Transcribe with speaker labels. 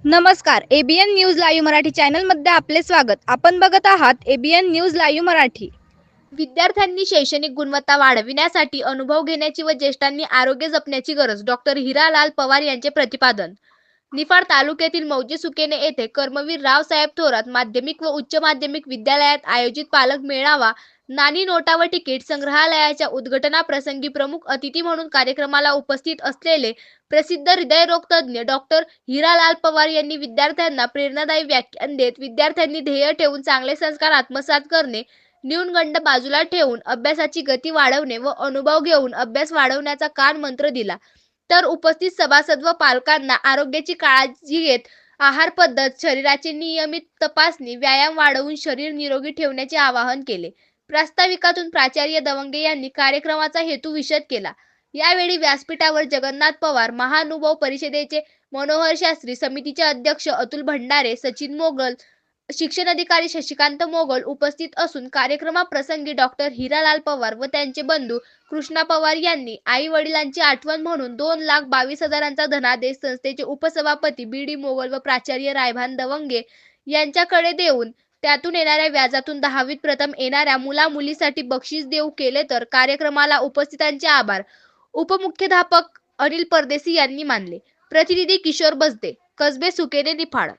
Speaker 1: नमस्कार. ABN news live Marathi चॅनलमध्ये आपले स्वागत. आपण बघत आहात एबीएन न्यूज लाईव्ह मराठी. विद्यार्थ्यांनी शैक्षणिक गुणवत्ता वाढविण्यासाठी अनुभव घेण्याची व ज्येष्ठांनी आरोग्य जपण्याची गरज. डॉक्टर हिरालाल पवार यांचे प्रतिपादन. निफाड तालुक्यातील मौजे सुकेने येथे कर्मवीर रावसाहेब थोरात माध्यमिक व उच्च माध्यमिक विद्यालयात आयोजित पालक मेळावा नाणी नोटा व तिकीट संग्रहालयाच्या उद्घाटनाप्रसंगी प्रमुख अतिथी म्हणून कार्यक्रमाला उपस्थित असलेले प्रसिद्ध हृदयरोग तज्ज्ञ डॉक्टर हिरालाल पवार यांनी विद्यार्थ्यांना प्रेरणादायी व्याख्यान देत विद्यार्थ्यांनी ध्येय ठेवून चांगले संस्कार आत्मसात करणे, न्यूनगंड बाजूला ठेवून अभ्यासाची गती वाढवणे व अनुभव घेऊन अभ्यास वाढवण्याचा कानमंत्र दिला. तर उपस्थित सभासद व पालकांना आरोग्याची काळजी घेत आहार पद्धत, शरीराची नियमित तपासणी, व्यायाम वाढवून शरीर निरोगी ठेवण्याचे आवाहन केले. प्रास्ताविकातून प्राचार्य दवंगे यांनी कार्यक्रमाचा हेतू विशद केला. यावेळी व्यासपीठावर जगन्नाथ पवार, महानुभाव परिषदेचे मनोहर शास्त्री, समितीचे अध्यक्ष अतुल भंडारे, सचिन मोगल, शिक्षण अधिकारी शशिकांत मोगल उपस्थित असून कार्यक्रमाप्रसंगी डॉक्टर हिरालाल पवार व त्यांचे बंधू कृष्णा पवार यांनी आई वडिलांची आठवण म्हणून 2,22,000चा धनादेश संस्थेचे उपसभापती बी डी मोगल व प्राचार्य रायभान दवंगे यांच्याकडे देऊन त्यातून येणाऱ्या व्याजातून 10वीत प्रथम येणाऱ्या मुला-मुलीसाठी बक्षीस देऊ केले. तर कार्यक्रमाला उपस्थितांचे आभार उपमुख्याध्यापक अनिल परदेशी यांनी मानले. प्रतिनिधी किशोर बसदे, कसबे सुकेने, निफाड.